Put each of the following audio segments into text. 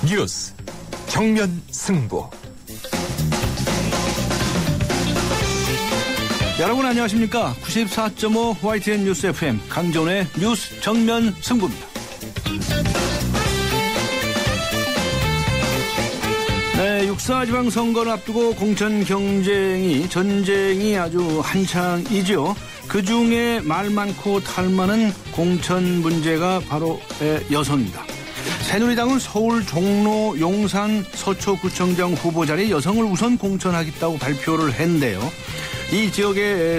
뉴스 정면 승부. 여러분 안녕하십니까? 94.5 YTN 뉴스 FM 강정훈의 뉴스 정면 승부입니다. 네, 6.4 지방선거를 앞두고 공천 전쟁이 아주 한창이죠. 그중에 말 많고 탈 많은 공천 문제가 바로 여성입니다. 새누리당은 서울, 종로, 용산, 서초구청장 후보 자리에 여성을 우선 공천하겠다고 발표를 했는데요. 이 지역에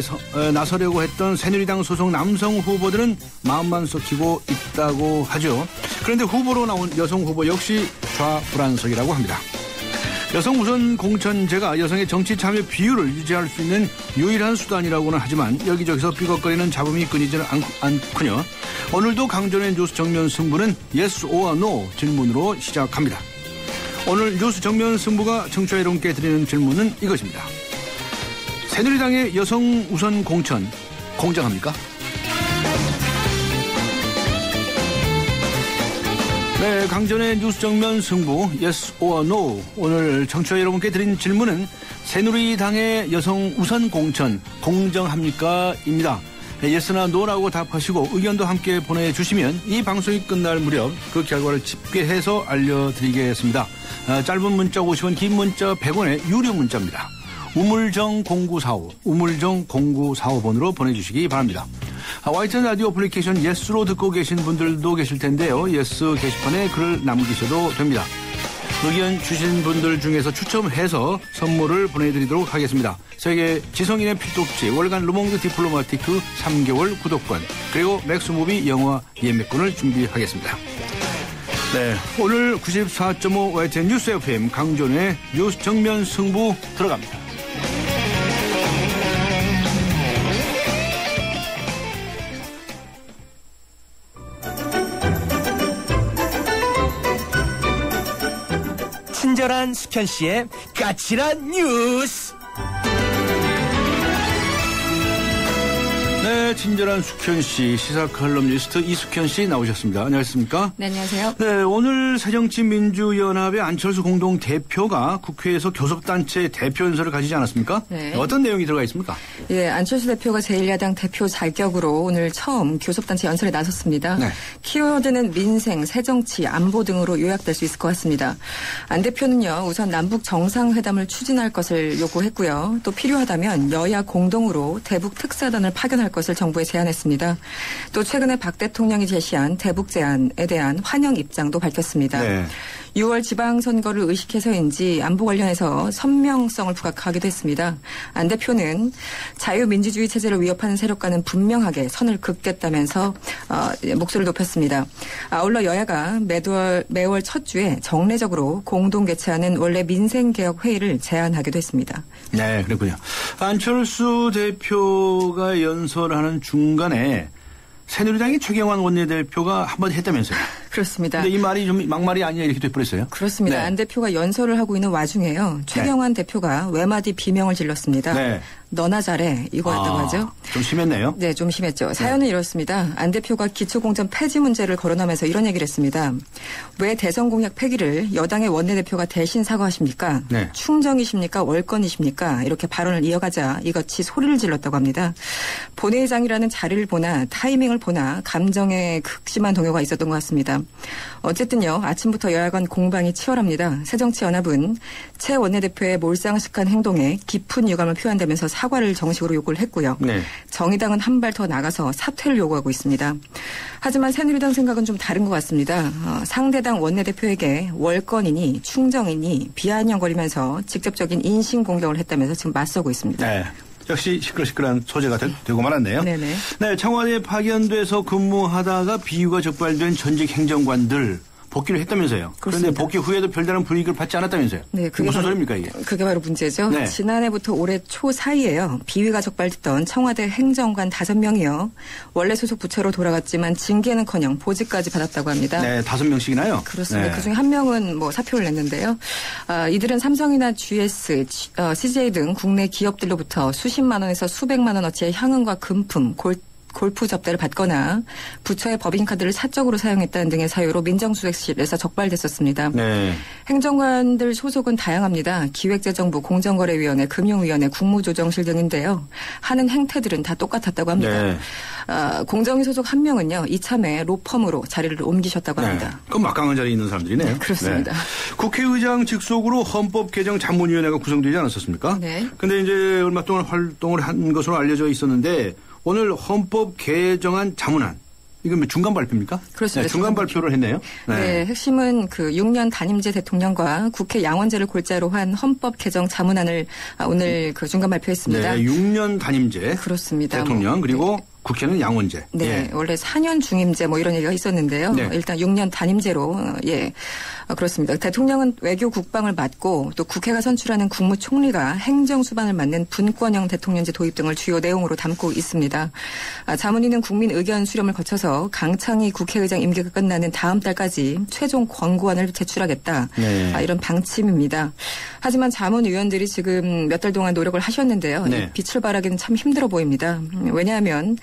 나서려고 했던 새누리당 소속 남성 후보들은 마음만 썩히고 있다고 하죠. 그런데 후보로 나온 여성 후보 역시 좌불안석이라고 합니다. 여성 우선 공천제가 여성의 정치 참여 비율을 유지할 수 있는 유일한 수단이라고는 하지만 여기저기서 삐걱거리는 잡음이 끊이지는 않군요. 오늘도 강전의 뉴스 정면 승부는 yes or no 질문으로 시작합니다. 오늘 뉴스 정면 승부가 청취자 여러분께 드리는 질문은 이것입니다. 새누리당의 여성 우선 공천 공정합니까? 네, 강전의 뉴스 정면 승부 yes or no. 오늘 청취자 여러분께 드린 질문은 새누리당의 여성 우선 공천 공정합니까? 입니다. yes나 no라고 답하시고 의견도 함께 보내주시면 이 방송이 끝날 무렵 그 결과를 집계해서 알려드리겠습니다. 짧은 문자 50원, 긴 문자 100원의 유료 문자입니다. 우물정 0945번으로 보내주시기 바랍니다. YTN 라디오 어플리케이션 예스로 듣고 계신 분들도 계실 텐데요. 예스 게시판에 글을 남기셔도 됩니다. 의견 주신 분들 중에서 추첨해서 선물을 보내드리도록 하겠습니다. 세계 지성인의 필독지 월간 르몽드 디플로마티크 3개월 구독권 그리고 맥스무비 영화 예매권을 준비하겠습니다. 네, 오늘 94.5 YTN 뉴스 FM 강존의 뉴스 정면 승부 들어갑니다. 친절한 숙현 씨의 까칠한 뉴스. 네, 친절한 숙현 씨, 시사 칼럼니스트 이숙현 씨 나오셨습니다. 안녕하십니까? 네, 안녕하세요. 네, 오늘 새정치민주연합의 안철수 공동대표가 국회에서 교섭단체 대표 연설을 가지지 않았습니까? 네. 어떤 내용이 들어가 있습니까? 예, 안철수 대표가 제1야당 대표 자격으로 오늘 처음 교섭단체 연설에 나섰습니다. 네. 키워드는 민생, 새정치, 안보 등으로 요약될 수 있을 것 같습니다. 안 대표는요, 우선 남북 정상회담을 추진할 것을 요구했고요. 또 필요하다면 여야 공동으로 대북 특사단을 파견할 것을 정부에 제안했습니다. 또 최근에 박 대통령이 제시한 대북 제안에 대한 환영 입장도 밝혔습니다. 네. 6월 지방선거를 의식해서인지 안보 관련해서 선명성을 부각하기도 했습니다. 안 대표는 자유민주주의 체제를 위협하는 세력과는 분명하게 선을 긋겠다면서 목소리를 높였습니다. 아울러 여야가 매월 첫 주에 정례적으로 공동 개최하는 원래 민생개혁회의를 제안하기도 했습니다. 네, 그렇군요. 안철수 대표가 연설하는 중간에 새누리당의 최경환 원내대표가 한마디 했다면서요? 그렇습니다. 근데 이 말이 좀 막말이 아니냐 이렇게 돼버렸어요? 그렇습니다. 네. 안 대표가 연설을 하고 있는 와중에요. 최경환 대표가 외마디 비명을 질렀습니다. 네. 너나 잘해 이거였다고 하죠. 좀 심했네요. 네, 좀 심했죠. 사연은 이렇습니다. 안 대표가 기초공천 폐지 문제를 거론하면서 이런 얘기를 했습니다. 왜 대선 공약 폐기를 여당의 원내대표가 대신 사과하십니까? 네. 충정이십니까? 월권이십니까? 이렇게 발언을 이어가자 이같이 소리를 질렀다고 합니다. 본회의장이라는 자리를 보나 타이밍을 보나 감정에 극심한 동요가 있었던 것 같습니다. 어쨌든요. 아침부터 여야 간 공방이 치열합니다. 새정치연합은 최 원내대표의 몰상식한 행동에 깊은 유감을 표한다면서 사과를 정식으로 요구를 했고요. 네. 정의당은 한 발 더 나가서 사퇴를 요구하고 있습니다. 하지만 새누리당 생각은 좀 다른 것 같습니다. 상대당 원내대표에게 월권이니 충정이니 비아냥거리면서 직접적인 인신공격을 했다면서 지금 맞서고 있습니다. 네. 역시 시끌시끌한 소재가 되고 말았네요. 네네. 네, 청와대에 파견돼서 근무하다가 비위가 적발된 전직 행정관들 복귀를 했다면서요. 그런데 복귀 후에도 별다른 불이익을 받지 않았다면서요. 네, 그게 무슨 소리입니까 이게? 그게 바로 문제죠. 네. 지난해부터 올해 초 사이에요. 비위가 적발됐던 청와대 행정관 5명이요. 원래 소속 부처로 돌아갔지만 징계는커녕 보직까지 받았다고 합니다. 네, 5명씩이나요? 그렇습니다. 네. 그중에 한 명은 사표를 냈는데요. 이들은 삼성이나 GS, CJ 등 국내 기업들로부터 수십만 원에서 수백만 원어치의 향응과 금품, 골프 접대를 받거나 부처의 법인카드를 사적으로 사용했다는 등의 사유로 민정수석실에서 적발됐었습니다. 네. 행정관들 소속은 다양합니다. 기획재정부, 공정거래위원회, 금융위원회, 국무조정실 등인데요. 하는 행태들은 다 똑같았다고 합니다. 네. 공정위 소속 한 명은요. 이참에 로펌으로 자리를 옮기셨다고 합니다. 네. 그럼 막강한 자리에 있는 사람들이네요. 네, 그렇습니다. 네. 국회의장 직속으로 헌법개정자문위원회가 구성되지 않았었습니까? 네. 근데 이제 얼마 동안 활동을 한 것으로 알려져 있었는데 오늘 헌법 개정안 자문안 이건 중간 발표입니까? 그렇습니다. 네, 중간 발표를 했네요. 네, 핵심은 그 6년 단임제 대통령과 국회 양원제를 골자로 한 헌법 개정 자문안을 오늘 그 중간 발표했습니다. 네, 6년 단임제 그렇습니다. 대통령 그리고 네. 국회는 양원제. 네, 예. 원래 4년 중임제 뭐 이런 얘기가 있었는데요. 네. 일단 6년 단임제로 그렇습니다. 대통령은 외교 국방을 맡고 또 국회가 선출하는 국무총리가 행정 수반을 맡는 분권형 대통령제 도입 등을 주요 내용으로 담고 있습니다. 자문위는 국민 의견 수렴을 거쳐서 강창희 국회의장 임기가 끝나는 다음 달까지 최종 권고안을 제출하겠다. 네. 이런 방침입니다. 하지만 자문위원들이 지금 몇 달 동안 노력을 하셨는데요. 네. 빛을 발하기는 참 힘들어 보입니다. 왜냐하면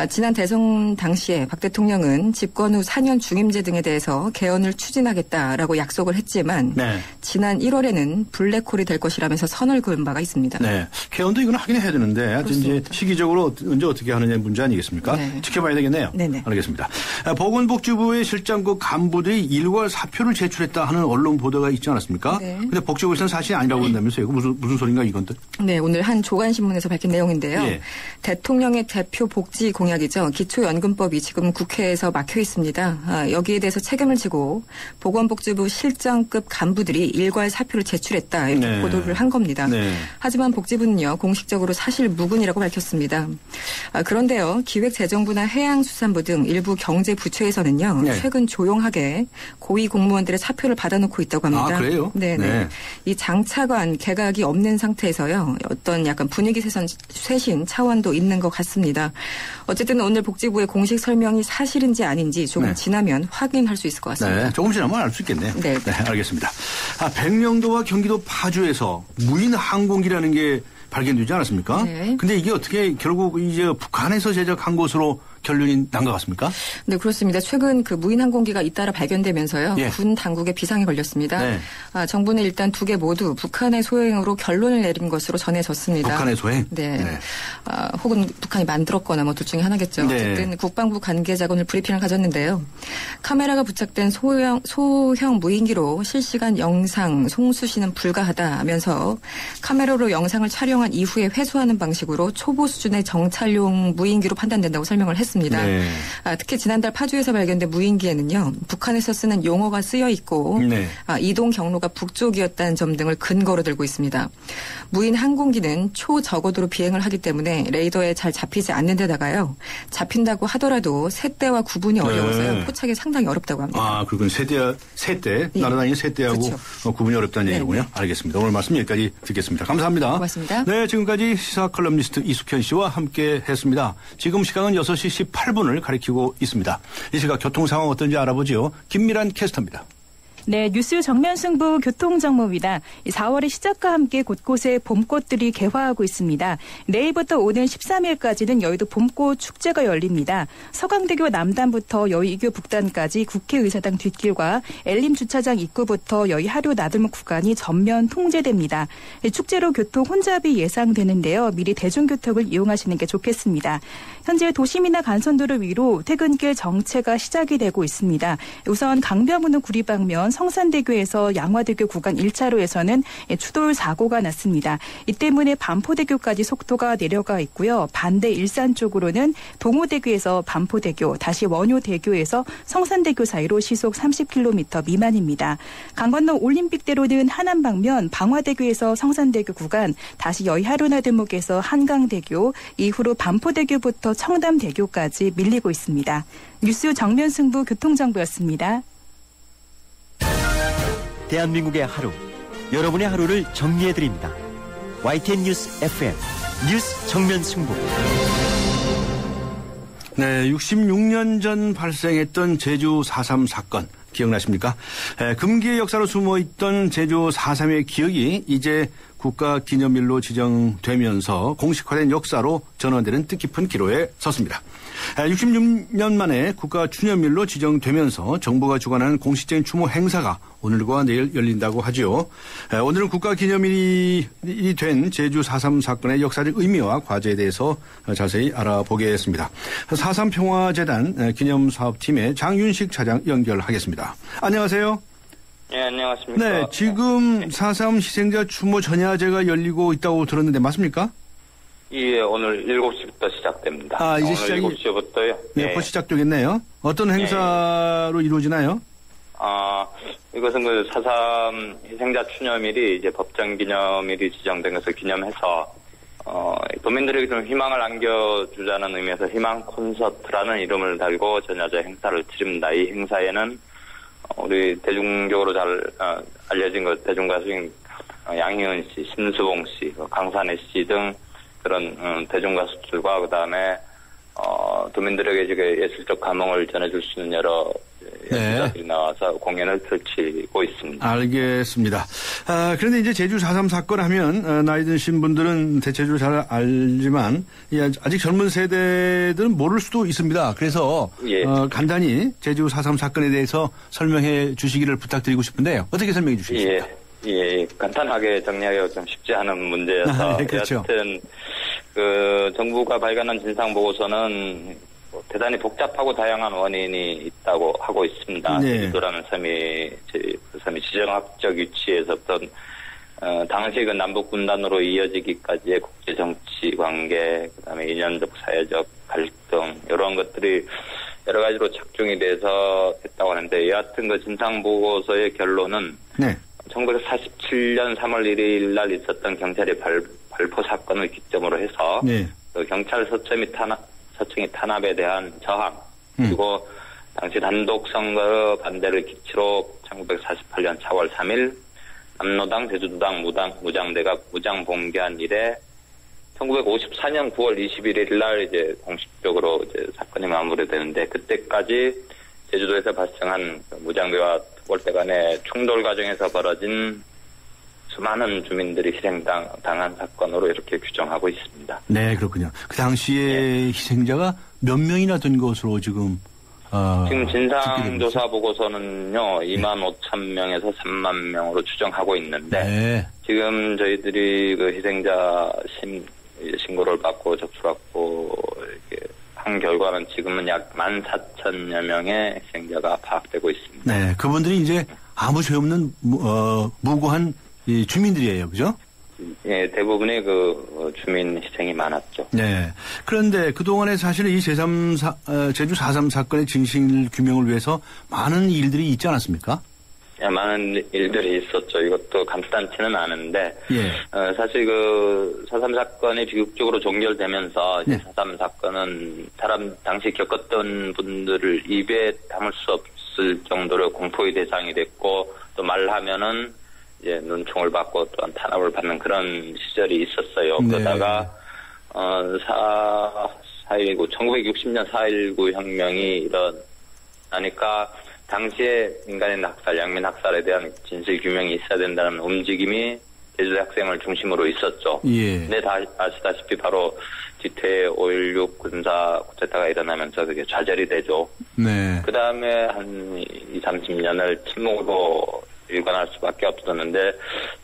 지난 대선 당시에 박 대통령은 집권 후 4년 중임제 등에 대해서 개헌을 추진하겠다라고 약속을 했지만 네. 지난 1월에는 블랙홀이 될 것이라면서 선을 그은 바가 있습니다. 네. 개헌도 이건 하긴 해야 되는데 하여튼 이제 시기적으로 언제 어떻게 하느냐의 문제 아니겠습니까? 네. 지켜봐야 되겠네요. 네네. 알겠습니다. 보건복지부의 실장급 간부들이 일괄 사표를 제출했다 하는 언론 보도가 있지 않았습니까? 네. 근데 복지부에서는 사실이 아니라고 한다면서요. 이거 무슨 소린가 이건데? 네, 오늘 한 조간신문에서 밝힌 내용인데요. 예. 대통령의 대표 복지 공약이죠. 기초연금법이 지금 국회에서 막혀 있습니다. 여기에 대해서 책임을 지고 보건복지부 실장급 간부들이 일괄 사표를 제출했다 이렇게 네. 보도를 한 겁니다. 네. 하지만 복지부는요. 공식적으로 사실 무근이라고 밝혔습니다. 그런데요. 기획재정부나 해양수산부 등 일부 경제부처에서는요. 네. 최근 조용하게 고위 공무원들의 사표를 받아놓고 있다고 합니다. 아, 그래요? 네네. 네. 이 장차관 개각이 없는 상태에서요. 어떤 약간 분위기 쇄신 차원도 있는 것 같습니다. 어쨌든 오늘 복지부의 공식 설명이 사실인지 아닌지 조금 네. 지나면 확인할 수 있을 것 같습니다. 네. 조금 지나면 알 수 있겠네요. 네. 네. 알겠습니다. 백령도와 경기도 파주에서 무인 항공기라는 게 발견되지 않았습니까? 네. 근데 이게 어떻게 결국 이제 북한에서 제작한 것으로 결론이 난 것 같습니까? 네, 그렇습니다. 최근 그 무인 항공기가 잇따라 발견되면서요. 예. 군 당국에 비상이 걸렸습니다. 네. 정부는 일단 두 개 모두 북한의 소행으로 결론을 내린 것으로 전해졌습니다. 북한의 소행? 네. 네. 혹은 북한이 만들었거나 뭐 둘 중에 하나겠죠. 네. 어쨌든 국방부 관계자가 오늘 브리핑을 가졌는데요. 카메라가 부착된 소형 무인기로 실시간 영상 송수시는 불가하다면서 카메라로 영상을 촬영한 이후에 회수하는 방식으로 초보 수준의 정찰용 무인기로 판단된다고 설명을 했습니다. 네. 특히 지난달 파주에서 발견된 무인기에는요. 북한에서 쓰는 용어가 쓰여 있고 네. 이동 경로가 북쪽이었다는 점 등을 근거로 들고 있습니다. 무인 항공기는 초저고도로 비행을 하기 때문에 레이더에 잘 잡히지 않는 데다가요. 잡힌다고 하더라도 새떼와 구분이 어려워서요. 네. 포착이 상당히 어렵다고 합니다. 아, 그건 새떼 예. 날아다니는 새떼하고 그렇죠. 구분이 어렵다는 네. 얘기군요. 알겠습니다. 오늘 말씀 여기까지 듣겠습니다. 감사합니다. 고맙습니다. 네, 지금까지 시사 컬럼니스트 이숙현 씨와 함께 했습니다. 지금 시각은 6시 18분을 가리키고 있습니다. 이 시각 교통 상황 어떤지 알아보지요. 김미란 캐스터입니다. 네, 뉴스 정면 승부 교통정보입니다. 4월의 시작과 함께 곳곳에 봄꽃들이 개화하고 있습니다. 내일부터 오는 13일까지는 여의도 봄꽃 축제가 열립니다. 서강대교 남단부터 여의교 북단까지 국회의사당 뒷길과 엘림주차장 입구부터 여의 하류 나들목 구간이 전면 통제됩니다. 축제로 교통 혼잡이 예상되는데요. 미리 대중교통을 이용하시는 게 좋겠습니다. 현재 도심이나 간선도로 위로 퇴근길 정체가 시작이 되고 있습니다. 우선 강변북로 구리방면 성산대교에서 양화대교 구간 1차로에서는 추돌 사고가 났습니다. 이 때문에 반포대교까지 속도가 내려가 있고요. 반대 일산 쪽으로는 동호대교에서 반포대교, 다시 원효대교에서 성산대교 사이로 시속 30km 미만입니다. 강 건너 올림픽대로는 하남 방면 방화대교에서 성산대교 구간, 다시 여의하루나들목에서 한강대교, 이후로 반포대교부터 청담대교까지 밀리고 있습니다. 뉴스 정면 승부 교통정보였습니다. 대한민국의 하루, 여러분의 하루를 정리해드립니다. YTN 뉴스 FM, 뉴스 정면 승부. 네, 66년 전 발생했던 제주 4.3 사건 기억나십니까? 금기의 역사로 숨어있던 제주 4.3의 기억이 이제 국가기념일로 지정되면서 공식화된 역사로 전환되는 뜻깊은 기로에 섰습니다. 66년 만에 국가 추념일로 지정되면서 정부가 주관하는 공식적인 추모 행사가 오늘과 내일 열린다고 하죠. 오늘은 국가기념일이 된 제주 4.3 사건의 역사적 의미와 과제에 대해서 자세히 알아보겠습니다. 4.3 평화재단 기념사업팀의 장윤식 차장 연결하겠습니다. 안녕하세요. 네, 안녕하십니까. 네, 지금 4.3 희생자 추모 전야제가 열리고 있다고 들었는데 맞습니까? 예, 오늘 7시부터 시작됩니다. 이제 오늘 시작이 7시부터요? 네, 벌써 시작되겠네요. 어떤 행사로 이루어지나요? 이것은 그 4.3 희생자 추념일이 이제 법정 기념일이 지정된 것을 기념해서, 도민들에게 좀 희망을 안겨주자는 의미에서 희망 콘서트라는 이름을 달고 전야제 행사를 치릅니다. 이 행사에는 우리 대중적으로 잘 알려진 것 대중가수인 양희은 씨, 심수봉 씨, 강산혜 씨 등 그런 대중가수들과 그다음에 도민들에게 예술적 감흥을 전해줄 수 있는 여러 예술가들이 나와서 공연을 펼치고 있습니다. 알겠습니다. 그런데 이제 제주 4.3 사건 하면 나이 드신 분들은 대체적으로 잘 알지만 아직 젊은 세대들은 모를 수도 있습니다. 그래서 간단히 제주 4.3 사건에 대해서 설명해 주시기를 부탁드리고 싶은데요. 어떻게 설명해 주시겠습니까? 예, 간단하게 정리하기가 좀 쉽지 않은 문제여서 그렇죠. 여하튼 정부가 발간한 진상 보고서는 대단히 복잡하고 다양한 원인이 있다고 하고 있습니다. 제주도라는 섬이 지정학적 위치에서부터 당시 그 남북 분단으로 이어지기까지의 국제 정치 관계, 그다음에 인연적 사회적 갈등 이런 것들이 여러 가지로 착중이 돼서 했다고 하는데 여하튼 그 진상 보고서의 결론은 1947년 3월 1일 날 있었던 경찰의 발포 사건을 기점으로 해서 그 경찰 서청이 탄압에 대한 저항 그리고 당시 단독 선거 반대를 기치로 1948년 4월 3일 남로당 제주도당 무장대가 무장 봉기한 이래 1954년 9월 21일 날 이제 공식적으로 이제 사건이 마무리되는데 그때까지 제주도에서 발생한 무장대와 특bol대 간의 충돌 과정에서 벌어진 수많은 주민들이 희생당한 사건으로 이렇게 규정하고 있습니다. 네, 그렇군요. 그 당시에 희생자가 몇 명이나 된 것으로 지금 진상조사 보고서는요 2만 5천 명에서 3만 명으로 추정하고 있는데 지금 저희들이 그 희생자 신고를 받고 접수받고 이렇게 한 결과는 지금은 약 14,000여 명의 희생자가 파악되고 있습니다. 네, 그분들이 이제 아무 죄 없는 무고한 주민들이에요, 그죠? 예, 대부분의 그 주민 희생이 많았죠. 네. 그런데 그동안에 사실은 이 제주 4.3 사건의 진실 규명을 위해서 많은 일들이 있지 않았습니까? 많은 일들이 있었죠. 이것도 간단치는 않은데, 사실 그 4.3 사건이 비극적으로 종결되면서 4.3 사건은 당시 겪었던 분들을 입에 담을 수 없을 정도로 공포의 대상이 됐고, 또 말하면은 이제 눈총을 받고 또한 탄압을 받는 그런 시절이 있었어요. 그러다가 1960년 4.19 혁명이 일어나니까 당시에 민간인 학살, 양민 학살에 대한 진실 규명이 있어야 된다는 움직임이 제주도 학생을 중심으로 있었죠. 근데 다 아시다시피 바로 뒤태의 5.16 군사 쿠데타가 일어나면서 그게 좌절이 되죠. 그 다음에 한 20-30년을 침묵으로 일관할 수밖에 없었는데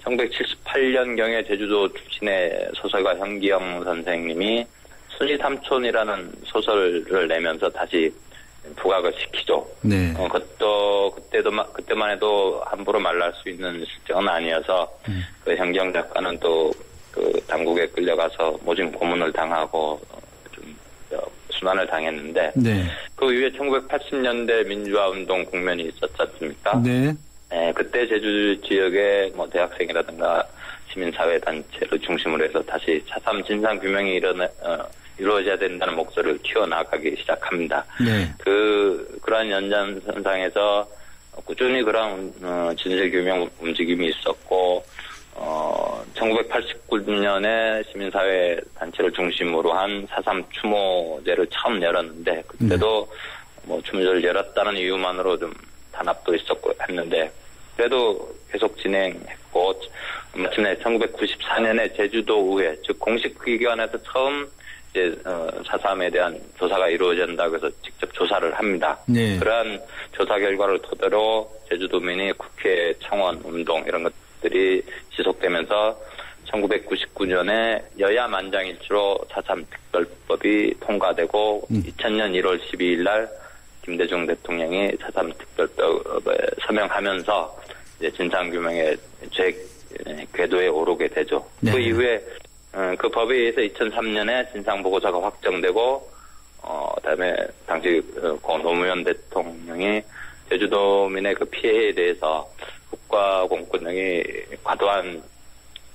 1978년경에 제주도 출신의 소설가 현기영 선생님이 순리 삼촌이라는 소설을 내면서 다시 부각을 시키죠. 그때만 해도 함부로 말할 수 있는 실정은 아니어서 그 현기영 작가는 또 그 당국에 끌려가서 모진 고문을 당하고 좀 순환을 당했는데 그 이후에 1980년대 민주화 운동 국면이 있었지 않습니까? 그때 제주 지역의 뭐 대학생이라든가 시민사회 단체를 중심으로 해서 다시 4.3 진상 규명이 이루어져야 된다는 목소리를 키워나가기 시작합니다. 그러한 연장선상에서 꾸준히 그런 진실 규명 움직임이 있었고 1989년에 시민사회 단체를 중심으로 한 4.3 추모제를 처음 열었는데 그때도 뭐 추모제를 열었다는 이유만으로 좀 단합도 있었고 했는데 그래도 계속 진행했고 마침내 1994년에 제주도 의회 즉 공식 기관에서 처음 이제 4.3에 대한 조사가 이루어진다 그래서 직접 조사를 합니다. 네. 그러한 조사 결과를 토대로 제주도민이 국회 청원 운동 이런 것들이 지속되면서 1999년에 여야 만장일치로 4.3 특별법이 통과되고 2000년 1월 12일 날 김대중 대통령이 4.3 특별법에 서명하면서 이제 진상규명의 궤도에 오르게 되죠. 네. 그 이후에 그 법에 의해서 2003년에 진상보고서가 확정되고 그다음에 당시 고 노무현 대통령이 제주도민의 그 피해에 대해서 국가공권력이 과도한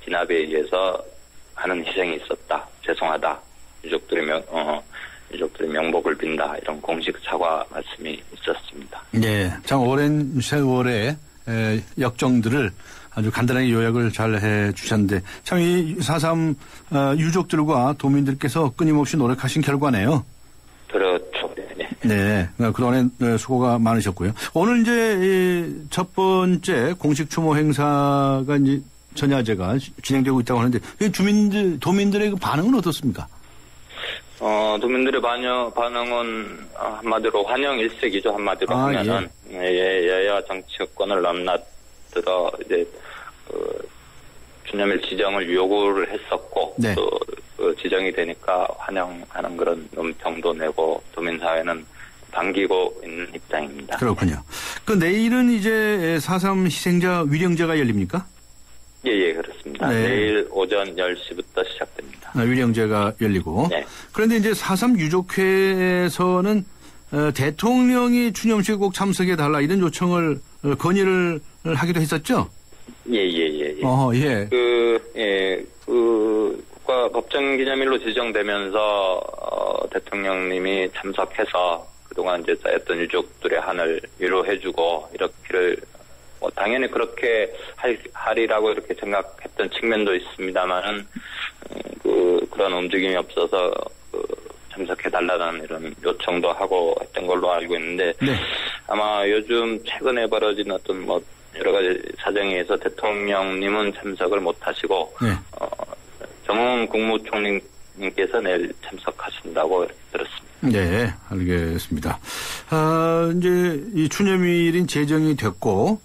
진압에 의해서 하는 희생이 있었다. 죄송하다. 유족들의 명복을 빈다. 이런 공식 사과 말씀이 있었습니다. 네, 참 오랜 세월의 역정들을 아주 간단하게 요약을 잘 해주셨는데 참 이 4.3 유족들과 도민들께서 끊임없이 노력하신 결과네요. 그렇죠. 네, 그동안에 수고가 많으셨고요. 오늘 이제 첫 번째 공식 추모 행사가 이제 전야제가 진행되고 있다고 하는데 도민들의 그 반응은 어떻습니까? 도민들의 반응은 한마디로 환영 일색이죠. 한마디로 하면은 여야 정치권을 넘나들어 이제 추념일 지정을 요구를 했었고 네. 또 지정이 되니까 환영하는 그런 논평도 내고 도민사회는 반기고 있는 입장입니다. 그렇군요. 그 내일은 이제 4.3 희생자 위령제가 열립니까? 예, 그렇습니다. 네. 내일 오전 10시부터 시작됩니다. 위령제가 열리고. 네. 그런데 이제 4.3 유족회에서는 대통령이 추념식에 꼭 참석해달라 이런 요청을 건의를 하기도 했었죠? 예. 예. 국가 법정기념일로 지정되면서 대통령님이 참석해서 그동안 이제 쌓였던 유족들의 한을 위로해주고 이렇게를 당연히 그렇게 하리라고 이렇게 생각했던 측면도 있습니다만은 그런 움직임이 없어서 참석해달라는 이런 요청도 하고 했던 걸로 알고 있는데 네. 아마 요즘 최근에 벌어진 어떤 여러 가지 사정에 의해서 대통령님은 참석을 못하시고 네. 정홍원 국무총리님께서 내일 참석하신다고 들었습니다. 네, 알겠습니다. 이제 이 추념일인 제정이 됐고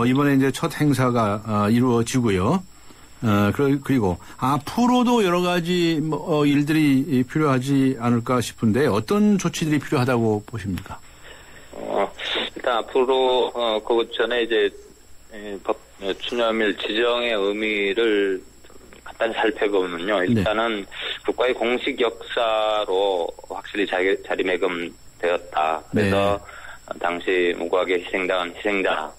이번에 이제 첫 행사가 이루어지고요. 그리고 앞으로도 여러 가지 일들이 필요하지 않을까 싶은데 어떤 조치들이 필요하다고 보십니까? 일단 앞으로 그 전에 이제 추념일 지정의 의미를 간단히 살펴보면요. 일단은 네. 국가의 공식 역사로 확실히 자리매김되었다. 그래서 네. 당시 무고하게 희생당한 희생자,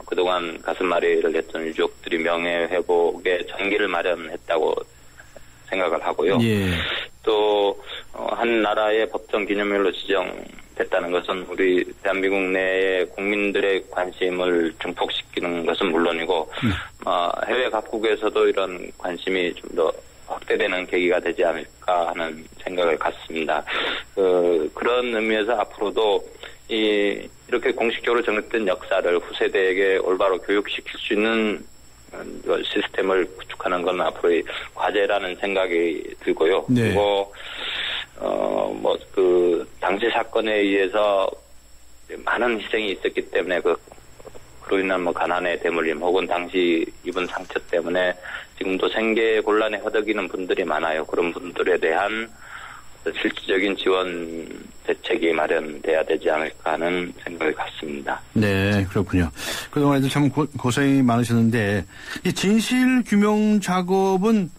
그동안 가슴앓이를 했던 유족들이 명예회복에 전기를 마련했다고 생각을 하고요. 예. 또 한 나라의 법정 기념일로 지정됐다는 것은 우리 대한민국 내의 국민들의 관심을 증폭시키는 것은 물론이고 해외 각국에서도 이런 관심이 좀 더 확대되는 계기가 되지 않을까 하는 생각을 갖습니다. 그런 의미에서 앞으로도 이렇게 공식적으로 정립된 역사를 후세대에게 올바로 교육시킬 수 있는 시스템을 구축하는 건 앞으로의 과제라는 생각이 들고요. 네. 그리고 당시 사건에 의해서 많은 희생이 있었기 때문에 그로 인한 가난에 대물림 혹은 당시 입은 상처 때문에 지금도 생계 곤란에 허덕이는 분들이 많아요. 그런 분들에 대한 실질적인 지원 대책이 마련돼야 되지 않을까 하는 생각을 갖습니다. 네, 그렇군요. 그동안에도 참 고생이 많으셨는데 이 진실 규명 작업은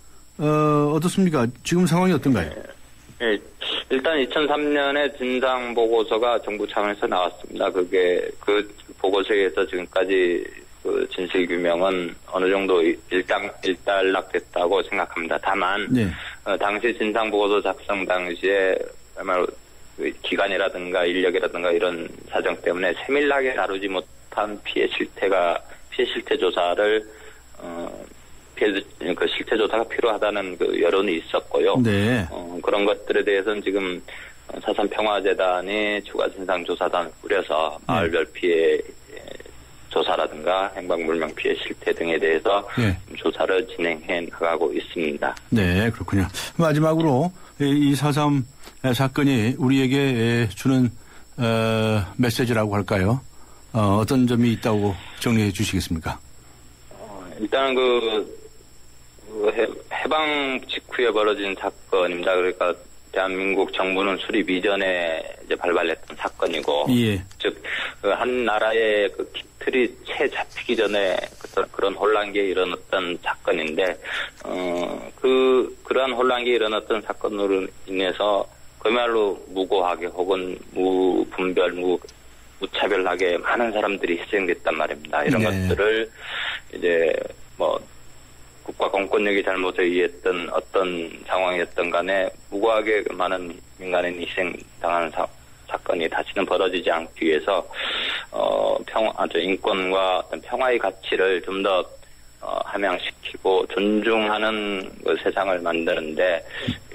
어떻습니까? 지금 상황이 어떤가요? 네, 일단 2003년에 진상 보고서가 정부 차원에서 나왔습니다. 그게 그 보고서에 의해서 지금까지 그 진실 규명은 어느 정도 일단락됐다고 생각합니다. 다만 네. 당시 진상 보고서 작성 당시에 아마 기간이라든가 인력이라든가 이런 사정 때문에 세밀하게 다루지 못한 피해 실태 조사를 그 실태 조사가 필요하다는 그 여론이 있었고요. 네. 그런 것들에 대해서는 지금 4.3 평화재단이 추가 진상조사단을 꾸려서 마을별 피해 조사라든가 행방불명 피해 실태 등에 대해서 네. 조사를 진행해 나가고 있습니다. 네, 그렇군요. 마지막으로 이 4.3 사건이 우리에게 주는 메시지라고 할까요? 어떤 점이 있다고 정리해 주시겠습니까? 일단은 해방 직후에 벌어진 사건입니다. 그러니까 대한민국 정부는 수립 이전에 이제 발발했던 사건이고, 예. 즉 한 나라의 틀이 채 잡히기 전에 그런 혼란기에 일어났던 사건인데, 그러한 혼란기에 일어났던 사건으로 인해서 그야말로 무고하게 혹은 무분별, 무차별하게 많은 사람들이 희생됐단 말입니다. 이런 것들을 이제 국가 공권력이 잘못에 의했던 어떤 상황이었던 간에 무고하게 많은 민간인이 희생당하는 사건이 다시는 벌어지지 않기 위해서 인권과 어떤 평화의 가치를 좀 더 함양시키고 존중하는 세상을 만드는데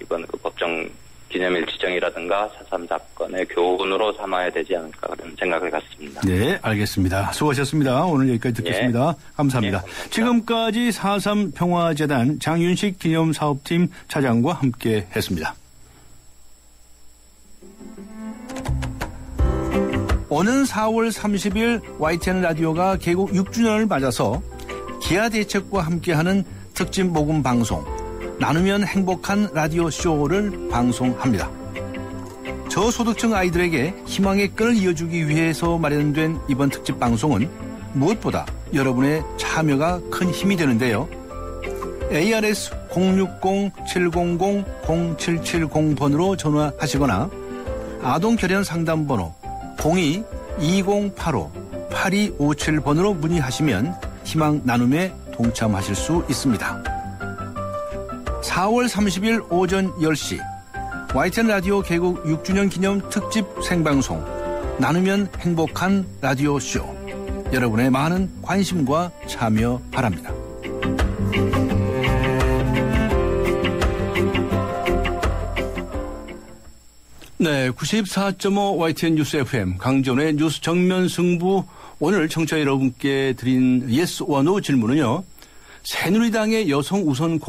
이번 법정 기념일 지정이라든가 4.3 사건의 교훈으로 삼아야 되지 않을까 그런 생각을 갖습니다. 네, 알겠습니다. 수고하셨습니다. 오늘 여기까지 듣겠습니다. 감사합니다. 감사합니다. 지금까지 4.3 평화재단 장윤식 기념사업팀 차장과 함께 했습니다. 오는 4월 30일 YTN 라디오가 개국 6주년을 맞아서 기아 대책과 함께하는 특집 모금 방송 나누면 행복한 라디오 쇼를 방송합니다. 저소득층 아이들에게 희망의 끈을 이어주기 위해서 마련된 이번 특집 방송은 무엇보다 여러분의 참여가 큰 힘이 되는데요. ARS 060-700-0770번으로 전화하시거나 아동결연 상담번호 02-2085-8257번으로 문의하시면 희망 나눔에 동참하실 수 있습니다. 4월 30일 오전 10시 YTN 라디오 개국 6주년 기념 특집 생방송 나누면 행복한 라디오쇼 여러분의 많은 관심과 참여 바랍니다. 네, 94.5 YTN 뉴스 FM 강정의 뉴스 정면 승부 오늘 청취자 여러분께 드린 Yes or No 질문은요. 새누리당의 여성 우선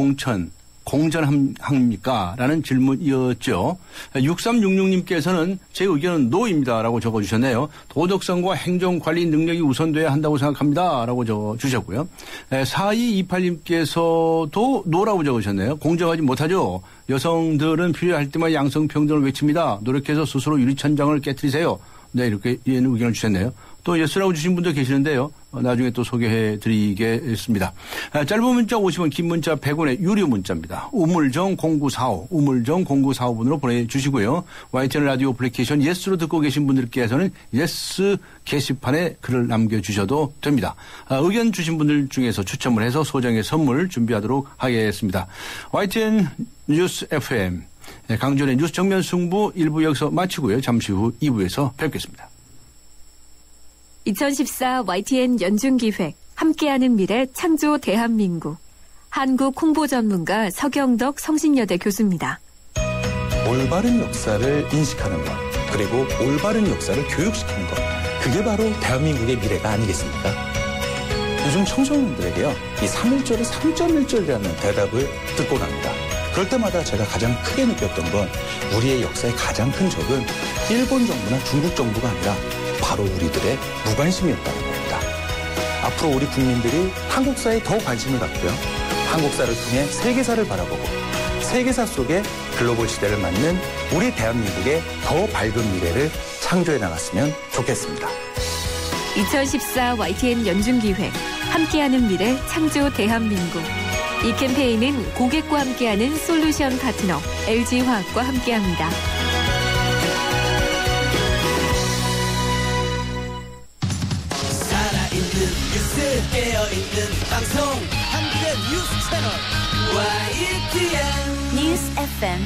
공천합니까? 라는 질문이었죠. 6366님께서는 제 의견은 노입니다. 라고 적어주셨네요. 도덕성과 행정관리 능력이 우선돼야 한다고 생각합니다. 라고 적어주셨고요. 4228님께서도 노라고 적으셨네요. 공정하지 못하죠. 여성들은 필요할 때만 양성평등을 외칩니다. 노력해서 스스로 유리천장을 깨트리세요. 네, 이렇게 의견을 주셨네요. 또 예스라고 주신 분도 계시는데요. 나중에 또 소개해드리겠습니다. 짧은 문자 50원, 긴 문자 100원의 유료 문자입니다. 우물정 0945번으로 보내주시고요. YTN 라디오 애플리케이션 예스로 듣고 계신 분들께서는 예스 게시판에 글을 남겨주셔도 됩니다. 의견 주신 분들 중에서 추첨을 해서 소정의 선물 준비하도록 하겠습니다. YTN 뉴스 FM 강전의 뉴스 정면 승부 1부 여기서 마치고요. 잠시 후 2부에서 뵙겠습니다. 2014 YTN 연중기획 함께하는 미래 창조 대한민국 한국 홍보전문가 서경덕 성신여대 교수입니다. 올바른 역사를 인식하는 것 그리고 올바른 역사를 교육시키는 것 그게 바로 대한민국의 미래가 아니겠습니까? 요즘 청소년들에게요 이 3.1절을 3.1절이라는 대답을 듣곤 합니다. 그럴 때마다 제가 가장 크게 느꼈던 건 우리의 역사의 가장 큰 적은 일본 정부나 중국 정부가 아니라 바로 우리들의 무관심이었다는 겁니다. 앞으로 우리 국민들이 한국사에 더 관심을 갖고요. 한국사를 통해 세계사를 바라보고 세계사 속에 글로벌 시대를 맞는 우리 대한민국의 더 밝은 미래를 창조해 나갔으면 좋겠습니다. 2014 YTN 연중기획 함께하는 미래 창조 대한민국 이 캠페인은 고객과 함께하는 솔루션 파트너 LG화학과 함께합니다. 뉴스 깨어있는 방송 한국의 뉴스 채널 YTN 뉴스 FM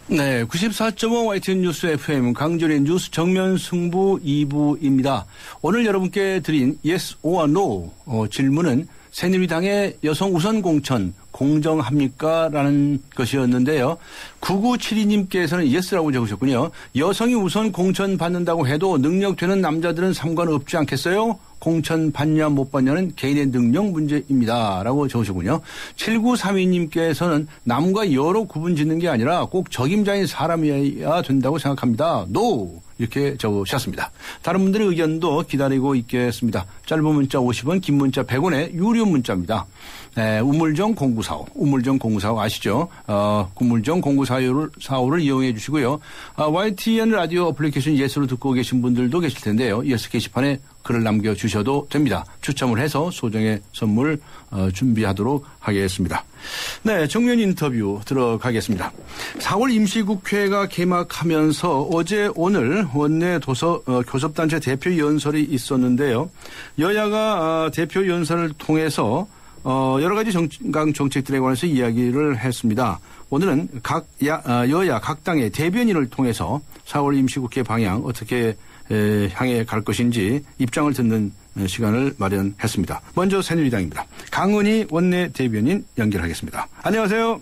네, 94.5 YTN 뉴스 FM 강전의 뉴스 정면 승부 2부입니다. 오늘 여러분께 드린 Yes or No 질문은 새누리당의 여성 우선 공천 공정합니까? 라는 것이었는데요. 9972님께서는 예스라고 적으셨군요. 여성이 우선 공천 받는다고 해도 능력 되는 남자들은 상관없지 않겠어요? 공천 받냐 못 받냐는 개인의 능력 문제입니다. 라고 적으시군요. 7932님께서는 남과 여로 구분 짓는 게 아니라 꼭 적임자인 사람이어야 된다고 생각합니다. NO! 이렇게 적으셨습니다. 다른 분들의 의견도 기다리고 있겠습니다. 짧은 문자 50원, 긴 문자 100원의 유료 문자입니다. 우물정 0945, 우물정 0945 아시죠? 우물정 0945를 이용해 주시고요. YTN 라디오 어플리케이션 예스로 듣고 계신 분들도 계실 텐데요. 예스 게시판에 글을 남겨주셔도 됩니다. 추첨을 해서 소정의 선물 준비하도록 하겠습니다. 네, 정면 인터뷰 들어가겠습니다. 4월 임시국회가 개막하면서 어제 오늘 원내 교섭단체 대표 연설이 있었는데요. 여야가 대표 연설을 통해서 여러 가지 정책들에 관해서 이야기를 했습니다. 오늘은 여야 각 당의 대변인을 통해서 4월 임시국회 방향 어떻게 향해 갈 것인지 입장을 듣는 시간을 마련했습니다. 먼저 새누리당입니다. 강은희 원내 대변인 연결하겠습니다. 안녕하세요.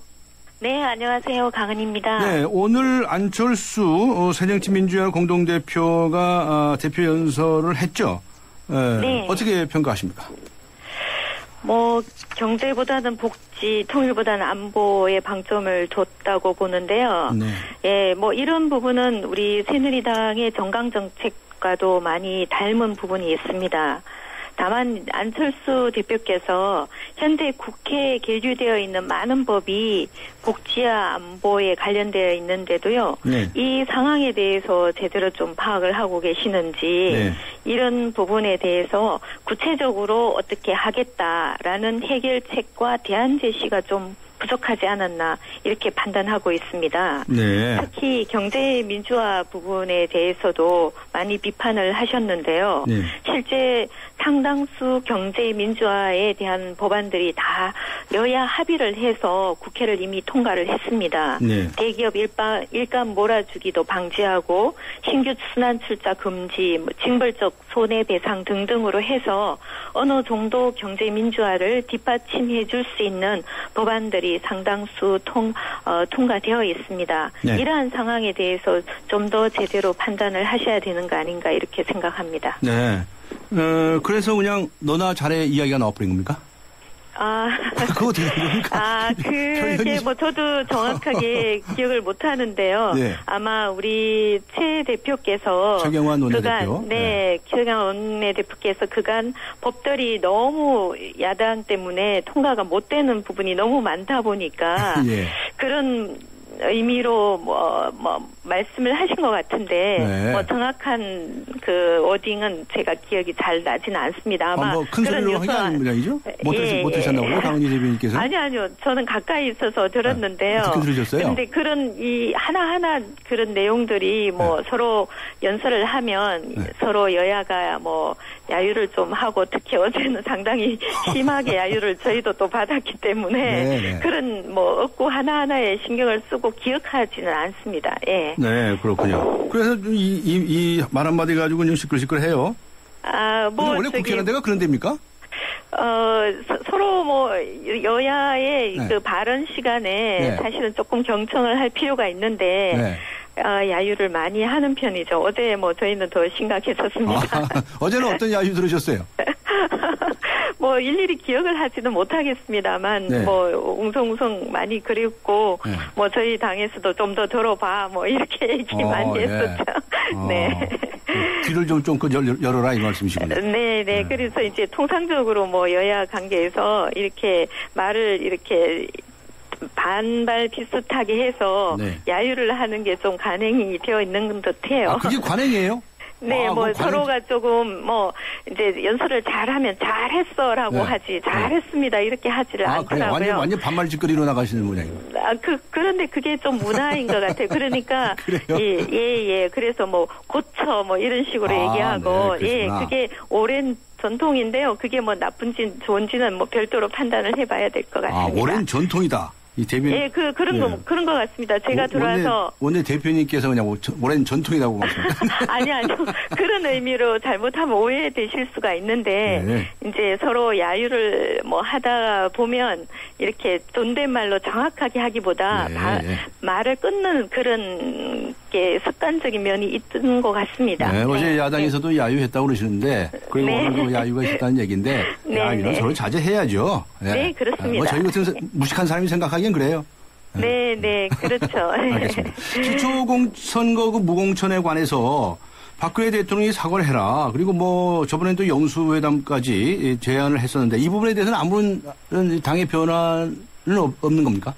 네, 안녕하세요. 강은희입니다. 네, 오늘 안철수 새정치민주연합 공동대표가 대표 연설을 했죠. 네. 어떻게 평가하십니까? 경제보다는 복지, 통일보다는 안보에 방점을 뒀다고 보는데요. 네. 예, 이런 부분은 우리 새누리당의 정강정책과도 많이 닮은 부분이 있습니다. 다만 안철수 대표께서 현재 국회에 계류되어 있는 많은 법이 복지와 안보에 관련되어 있는데도요. 네. 이 상황에 대해서 제대로 좀 파악을 하고 계시는지 네. 이런 부분에 대해서 구체적으로 어떻게 하겠다라는 해결책과 대안 제시가 좀 부족하지 않았나 이렇게 판단하고 있습니다. 네. 특히 경제 민주화 부분에 대해서도 많이 비판을 하셨는데요. 네. 실제 상당수 경제 민주화에 대한 법안들이 다 여야 합의를 해서 국회를 이미 통과를 했습니다. 네. 대기업 일감 몰아주기도 방지하고 신규 순환 출자 금지, 징벌적 손해배상 등등으로 해서 어느 정도 경제 민주화를 뒷받침해 줄 수 있는 법안들이 상당수 통과되어 있습니다. 네. 이러한 상황에 대해서 좀 더 제대로 판단을 하셔야 되는 거 아닌가 이렇게 생각합니다. 네. 그래서 그냥 너나 잘해 이야기가 나와버린 겁니까? 그거 어떻게 됩니까? 그게 저도 정확하게 기억을 못 하는데요. 네. 아마 우리 최 대표께서 최경환 원내대표. 네, 최경환 원내대표께서 그간 법들이 너무 야당 때문에 통과가 못 되는 부분이 너무 많다 보니까 예. 그런 의미로 말씀을 하신 것 같은데 네. 정확한 그 워딩은 제가 기억이 잘 나지는 않습니다. 아마 큰 소리로 한 게 아닌 모양이죠? 못 드셨나고요, 강은희 대변인께서? 아니요. 저는 가까이 있어서 들었는데요. 어떻게 들으셨어요? 그런데 그런 이 하나하나 그런 내용들이 서로 연설을 하면 서로 여야가 야유를 좀 하고 특히 어제는 상당히 심하게 야유를 저희도 또 받았기 때문에 그런 억구 하나하나에 신경을 쓰고 기억하지는 않습니다. 예. 네, 그렇군요. 그래서 이 말 한마디 가지고 그냥 시끌시끌해요. 원래 국회라는 데가 그런 데입니까? 서로 여야의 그 발언 시간에 사실은 조금 경청을 할 필요가 있는데 야유를 많이 하는 편이죠. 어제 저희는 더 심각했었습니다. 어제는 어떤 야유 들으셨어요? 일일이 기억을 하지는 못하겠습니다만 웅성웅성 많이 그립고 저희 당에서도 좀 더 들어봐 이렇게 얘기 많이 했었죠. 네. 귀를 좀 열어라 이 말씀이시군요. 네. 그래서 이제 통상적으로 여야 관계에서 이렇게 말을 이렇게 반발 비슷하게 해서 야유를 하는 게 좀 관행이 되어 있는 듯해요. 그게 관행이에요? 네, 서로가 조금 이제 연설을 잘하면 잘했어라고 하지 잘했습니다 이렇게 하지를 않더라고요. 그래요? 완전 반말짓거리로 나가시는 모양입니다. 그런데 그게 좀 문화인 것 같아요. 그러니까 예. 그래서 고쳐 이런 식으로 얘기하고 그게 오랜 전통인데요. 그게 나쁜지 좋은지는 별도로 판단을 해봐야 될 것 같습니다. 오랜 전통이다. 이 대변인. 예, 그런 것 같습니다. 제가 들어와서. 원내 대표님께서 그냥 오랜 전통이라고 말씀하셨습니다. 아니요. 그런 의미로 잘못하면 오해되실 수가 있는데, 이제 서로 야유를 하다 보면, 이렇게 존댓말로 정확하게 하기보다, 말을 끊는 그런 게 이렇게 습관적인 면이 있던 것 같습니다. 네, 어제 야당에서도 야유했다고 그러시는데 그리고 오늘도 야유가 있었다는 얘기인데 야유는 서로 자제해야죠. 네, 그렇습니다. 뭐 저희 같은 무식한 사람이 생각하기엔 그래요. 네, 그렇죠. 알겠습니다. 기초선거구 무공천에 관해서 박근혜 대통령이 사과를 해라. 그리고 뭐 저번에 또 영수회담까지 제안을 했었는데 이 부분에 대해서는 아무런 당의 변화는 없는 겁니까?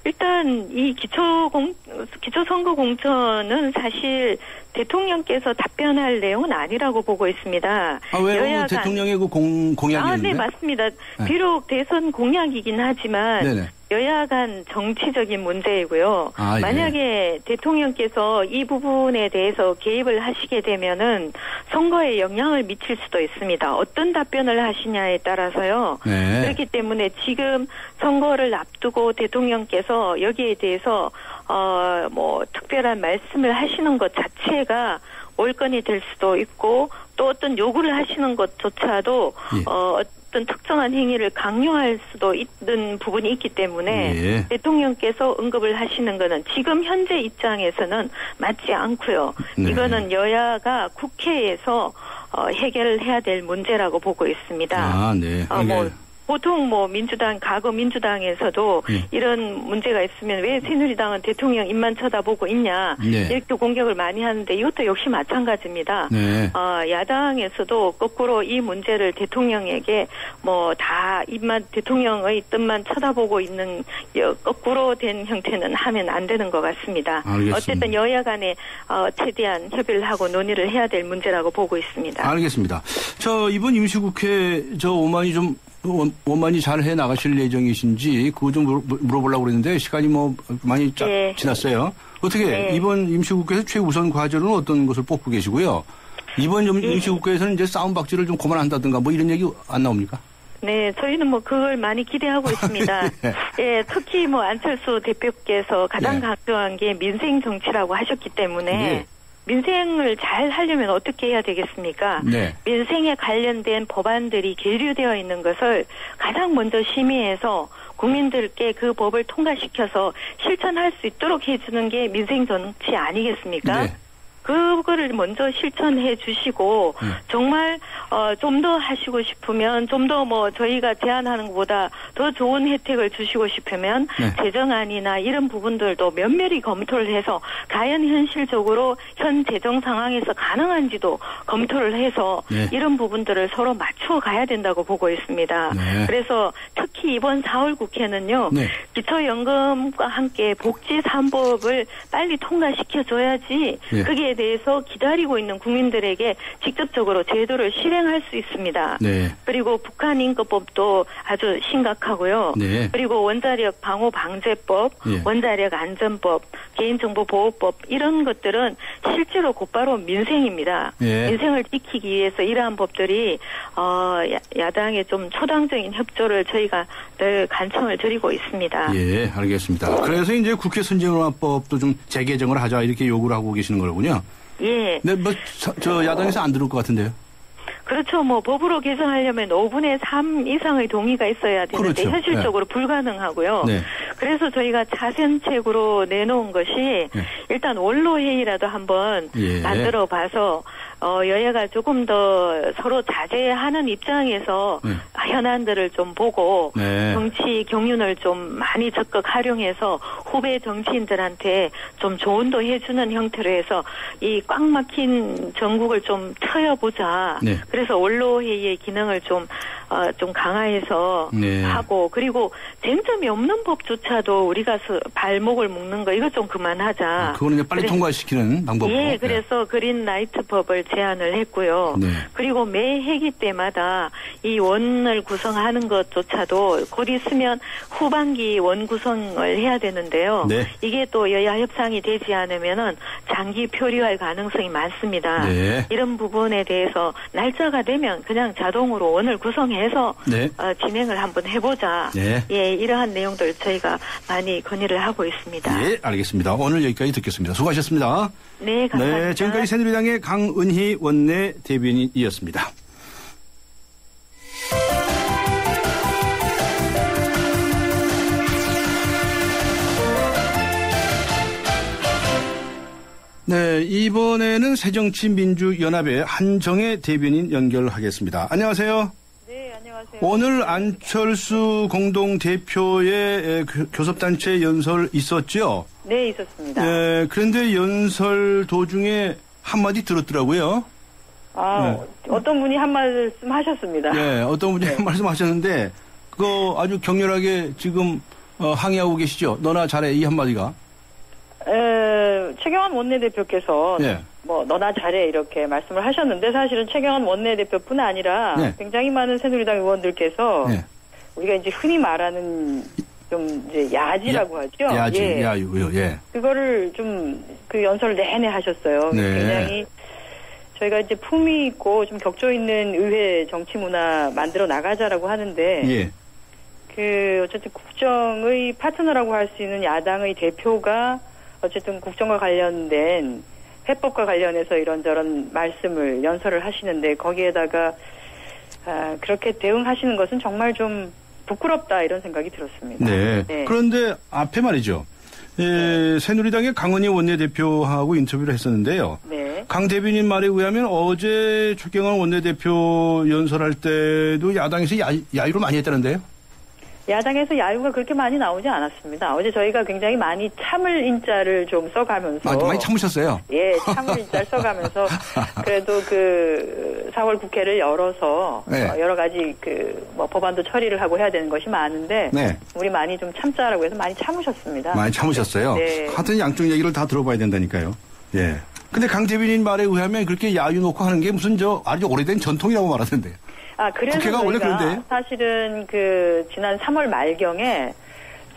일단 이 기초선거 공천은 사실 대통령께서 답변할 내용은 아니라고 보고 있습니다. 왜요? 대통령의 그 공약이었는데? 네, 맞습니다. 비록 대선 공약이긴 하지만 네네. 여야 간 정치적인 문제이고요. 만약에 대통령께서 이 부분에 대해서 개입을 하시게 되면은 선거에 영향을 미칠 수도 있습니다. 어떤 답변을 하시냐에 따라서요. 네. 그렇기 때문에 지금 선거를 앞두고 대통령께서 여기에 대해서 뭐 특별한 말씀을 하시는 것 자체가 올건이 될 수도 있고 또 어떤 요구를 하시는 것조차도 어떤 특정한 행위를 강요할 수도 있는 부분이 있기 때문에 대통령께서 언급을 하시는 것은 지금 현재 입장에서는 맞지 않고요. 이거는 여야가 국회에서 해결을 해야 될 문제라고 보고 있습니다. 보통 과거 민주당에서도 이런 문제가 있으면 왜 새누리당은 대통령 입만 쳐다보고 있냐 이렇게 공격을 많이 하는데 이것도 역시 마찬가지입니다. 야당에서도 거꾸로 이 문제를 대통령에게 다 입만 대통령의 뜻만 쳐다보고 있는 거꾸로 된 형태는 하면 안 되는 것 같습니다. 알겠습니다. 어쨌든 여야 간에 최대한 협의를 하고 논의를 해야 될 문제라고 보고 있습니다. 알겠습니다. 이번 임시국회 원만히 잘 해 나가실 예정이신지 그거 좀 물어보려고 그랬는데 시간이 많이 지났어요. 어떻게 이번 임시국회에서 최우선 과제로는 어떤 것을 뽑고 계시고요? 이번 임시국회에서는 이제 싸움박질을 좀 그만한다든가 이런 얘기 안 나옵니까? 네, 저희는 그걸 많이 기대하고 있습니다. 특히 안철수 대표께서 가장 강조한 게 민생 정치라고 하셨기 때문에 민생을 잘 하려면 어떻게 해야 되겠습니까? 민생에 관련된 법안들이 계류되어 있는 것을 가장 먼저 심의해서 국민들께 그 법을 통과시켜서 실천할 수 있도록 해주는 게 민생 정치 아니겠습니까? 그거를 먼저 실천해 주시고 정말 좀 더 하시고 싶으면 좀 더 저희가 제안하는 것보다 더 좋은 혜택을 주시고 싶으면 재정안이나 이런 부분들도 면밀히 검토를 해서 과연 현실적으로 현 재정 상황에서 가능한지도 검토를 해서 이런 부분들을 서로 맞춰 가야 된다고 보고 있습니다. 그래서 특히 이번 4월 국회는요. 기초연금과 함께 복지 3법을 빨리 통과시켜 줘야지 그게 대해서 기다리고 있는 국민들에게 직접적으로 제도를 실행할 수 있습니다. 그리고 북한인권법도 아주 심각하고요. 그리고 원자력 방호 방제법, 원자력 안전법, 개인정보보호법 이런 것들은 실제로 곧바로 민생입니다. 민생을 지키기 위해서 이러한 법들이 야당의 좀 초당적인 협조를 저희가 늘 간청을 드리고 있습니다. 알겠습니다. 그래서 이제 국회 선진화법도 좀 재개정을 하자 이렇게 요구를 하고 계시는 거군요. 네, 야당에서 안 들을 것 같은데요. 그렇죠. 법으로 개정하려면 5분의 3 이상의 동의가 있어야 되는데 현실적으로 불가능하고요. 그래서 저희가 자선책으로 내놓은 것이 일단 원로회의라도 한번 만들어 봐서 여야가 조금 더 서로 자제하는 입장에서 현안들을 좀 보고 정치 경륜을 좀 많이 적극 활용해서 후배 정치인들한테 좀 조언도 해주는 형태로 해서 이 꽉 막힌 전국을 좀 트여보자. 그래서 원로회의의 기능을 좀 강화해서 하고 그리고 쟁점이 없는 법조차도 우리가 발목을 묶는 거 이거 좀 그만하자. 그거는 이제 빨리 통과시키는 방법으로. 그래서 그린라이트 법을 제안을 했고요. 그리고 매 회기 때마다 이 원을 구성하는 것조차도 곧 있으면 후반기 원 구성을 해야 되는데요. 이게 또 여야 협상이 되지 않으면은 장기 표류할 가능성이 많습니다. 이런 부분에 대해서 날짜가 되면 그냥 자동으로 원을 구성해서 진행을 한번 해보자. 이러한 내용들 저희가 많이 건의를 하고 있습니다. 알겠습니다. 오늘 여기까지 듣겠습니다. 수고하셨습니다. 네, 감사합니다. 지금까지 새누리당의 강은희 원내 대변인이었습니다. 네, 이번에는 새정치민주연합의 한정혜 대변인 연결하겠습니다. 안녕하세요. 네, 안녕하세요. 오늘 안철수 공동대표의 교섭단체 연설 있었죠? 네, 있었습니다. 네, 그런데 연설 도중에 한마디 들었더라고요. 네. 어떤 분이 한 말씀 하셨습니다. 네, 어떤 분이 한 말씀 하셨는데, 그거 아주 격렬하게 지금 항의하고 계시죠? 너나 잘해, 이 한마디가. 최경환 원내대표께서 너나 잘해 이렇게 말씀을 하셨는데 사실은 최경환 원내대표뿐 아니라 굉장히 많은 새누리당 의원들께서 우리가 이제 흔히 말하는 좀 이제 야지라고 하죠. 야유요. 그거를 좀 그 연설 내내 하셨어요. 굉장히 저희가 이제 품위 있고 좀 격조 있는 의회 정치 문화 만들어 나가자라고 하는데 어쨌든 국정의 파트너라고 할 수 있는 야당의 대표가 어쨌든 국정과 관련된 해법과 관련해서 이런저런 말씀을 연설을 하시는데 거기에다가 그렇게 대응하시는 것은 정말 좀 부끄럽다 이런 생각이 들었습니다. 네. 그런데 앞에 말이죠. 새누리당의 강은희 원내대표하고 인터뷰를 했었는데요. 강 대변인 말에 의하면 어제 최경환 원내대표 연설할 때도 야당에서 야유를 많이 했다는데요. 야당에서 야유가 그렇게 많이 나오지 않았습니다. 어제 저희가 굉장히 많이 참을 인자를 좀 써가면서. 많이 참으셨어요? 예, 참을 인자를 써가면서 그래도 4월 국회를 열어서 여러 가지 법안도 처리를 하고 해야 되는 것이 많은데 우리 많이 좀 참자라고 해서 많이 참으셨습니다. 많이 참으셨어요? 네. 하여튼 양쪽 얘기를 다 들어봐야 된다니까요. 예. 근데 강 대변인 말에 의하면 그렇게 야유 놓고 하는 게 무슨 아주 오래된 전통이라고 말하던데요. 그래서 국회가 원래 그런데 사실은 지난 3월 말경에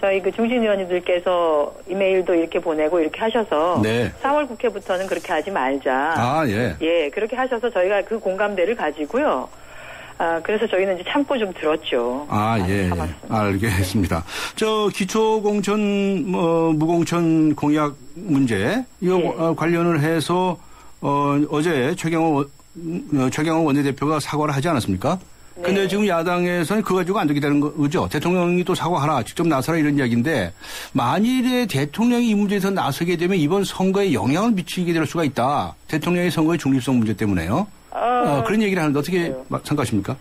저희 중진 의원님들께서 이메일도 이렇게 보내고 이렇게 하셔서 4월 국회부터는 그렇게 하지 말자. 예, 그렇게 하셔서 저희가 그 공감대를 가지고요. 그래서 저희는 이제 참고 좀 들었죠. 참았습니다. 알겠습니다. 기초공천, 무공천 공약 문제, 이거 관련을 해서, 어제 최경환 원내대표가 사과를 하지 않았습니까? 근데 지금 야당에서는 그거 가지고 안 되겠다는 거죠. 대통령이 또 사과하라, 직접 나서라 이런 이야기인데, 만일에 대통령이 이 문제에서 나서게 되면 이번 선거에 영향을 미치게 될 수가 있다. 대통령의 선거의 중립성 문제 때문에요. 그런 얘기를 하는데 어떻게 생각하십니까?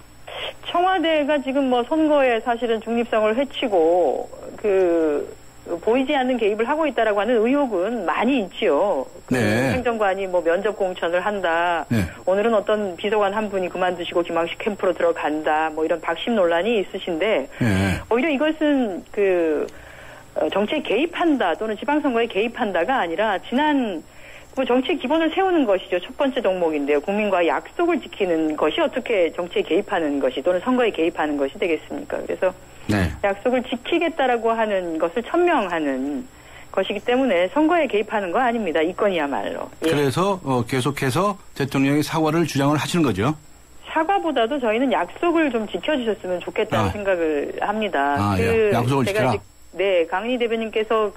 청와대가 지금 선거에 사실은 중립성을 해치고 보이지 않는 개입을 하고 있다라고 하는 의혹은 많이 있지요. 행정관이 면접 공천을 한다. 오늘은 어떤 비서관 한 분이 그만두시고 김황식 캠프로 들어간다. 이런 박심 논란이 있으신데 오히려 이것은 정치에 개입한다 또는 지방선거에 개입한다가 아니라 지난 정치의 기본을 세우는 것이죠. 첫 번째 덕목인데요. 국민과의 약속을 지키는 것이 어떻게 정치에 개입하는 것이 또는 선거에 개입하는 것이 되겠습니까? 그래서 약속을 지키겠다라고 하는 것을 천명하는 것이기 때문에 선거에 개입하는 거 아닙니다. 이 건이야말로. 그래서 계속해서 대통령이 사과를 주장을 하시는 거죠? 사과보다도 저희는 약속을 좀 지켜주셨으면 좋겠다는 생각을 합니다. 약속을 지켜라? 강은희 대변인께서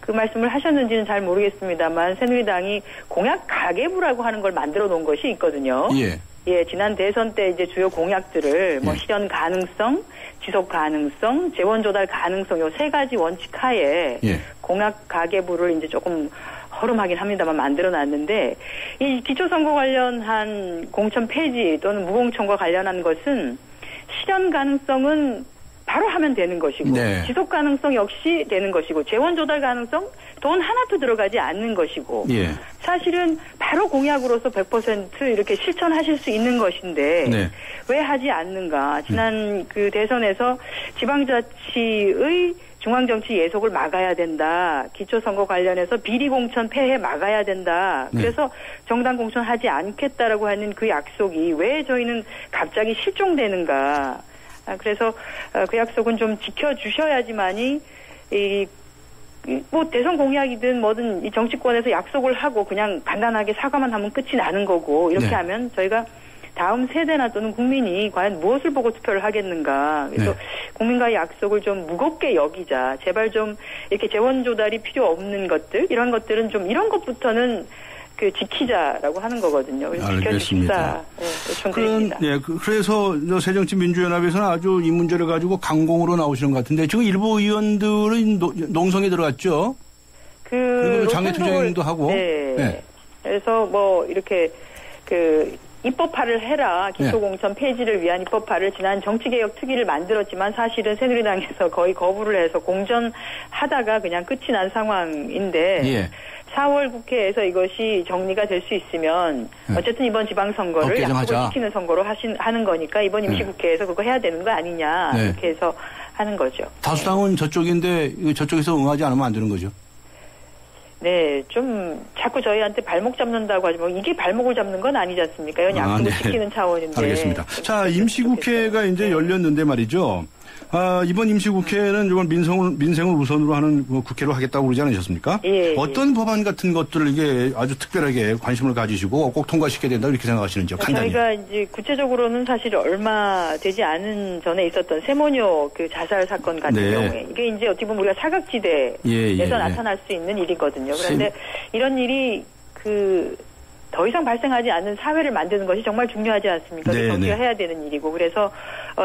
그 말씀을 하셨는지는 잘 모르겠습니다만 새누리당이 공약 가계부라고 하는 걸 만들어 놓은 것이 있거든요. 지난 대선 때 이제 주요 공약들을 실현 가능성, 지속 가능성, 재원 조달 가능성 요 세 가지 원칙 하에 공약 가계부를 이제 조금 허름하긴 합니다만 만들어 놨는데 이 기초선거 관련한 공천 폐지 또는 무공천과 관련한 것은 실현 가능성은 바로 하면 되는 것이고 지속 가능성 역시 되는 것이고 재원 조달 가능성 돈 하나도 들어가지 않는 것이고 사실은 바로 공약으로서 100% 이렇게 실천하실 수 있는 것인데 왜 하지 않는가. 지난 대선에서 지방자치의 중앙정치 예속을 막아야 된다. 기초선거 관련해서 비리공천 폐해 막아야 된다. 그래서 정당 공천하지 않겠다라고 하는 그 약속이 왜 저희는 갑자기 실종되는가. 그래서 그 약속은 좀 지켜주셔야지만이 대선 공약이든 뭐든 이 정치권에서 약속을 하고 그냥 간단하게 사과만 하면 끝이 나는 거고 이렇게 하면 저희가 다음 세대나 또는 국민이 과연 무엇을 보고 투표를 하겠는가. 그래서 국민과의 약속을 좀 무겁게 여기자. 제발 좀 이렇게 재원 조달이 필요 없는 것들 이런 것들은 좀 이런 것부터는 지키자라고 하는 거거든요. 알겠습니다. 요청드립니다. 그래서 새정치민주연합에서는 아주 이 문제를 가지고 강공으로 나오시는 것 같은데 지금 일부 의원들은 농성에 들어갔죠? 그리고 장외투쟁도 하고. 네. 네. 그래서 뭐 이렇게 입법화를 해라. 기초공천 폐지를 위한 입법화를 지난 정치개혁 특위를 만들었지만 사실은 새누리당에서 거의 거부를 해서 공전하다가 그냥 끝이 난 상황인데 4월 국회에서 이것이 정리가 될 수 있으면 어쨌든 이번 지방선거를 약속을 시키는 선거로 하는 거니까 이번 임시국회에서 그거 해야 되는 거 아니냐 이렇게 해서 하는 거죠. 다수당은 저쪽인데 저쪽에서 응하지 않으면 안 되는 거죠. 네, 좀 자꾸 저희한테 발목 잡는다고 하지만 이게 발목을 잡는 건 아니지 않습니까? 이건 약속을 지키는 차원인데. 알겠습니다. 자, 임시국회가 이제 열렸는데 말이죠. 이번 임시국회는 이번 민생을 우선으로 하는 국회로 하겠다고 그러지 않으셨습니까? 어떤 법안 같은 것들을 이게 아주 특별하게 관심을 가지시고 꼭 통과시켜야 된다 이렇게 생각하시는지요? 간단히. 저희가 이제 구체적으로는 사실 얼마 되지 않은 전에 있었던 세모녀 자살 사건 같은 경우에 이게 이제 어떻게 보면 우리가 사각지대에서 나타날 수 있는 일이거든요. 그런데 이런 일이 더 이상 발생하지 않는 사회를 만드는 것이 정말 중요하지 않습니까? 정치가 해야 되는 일이고 그래서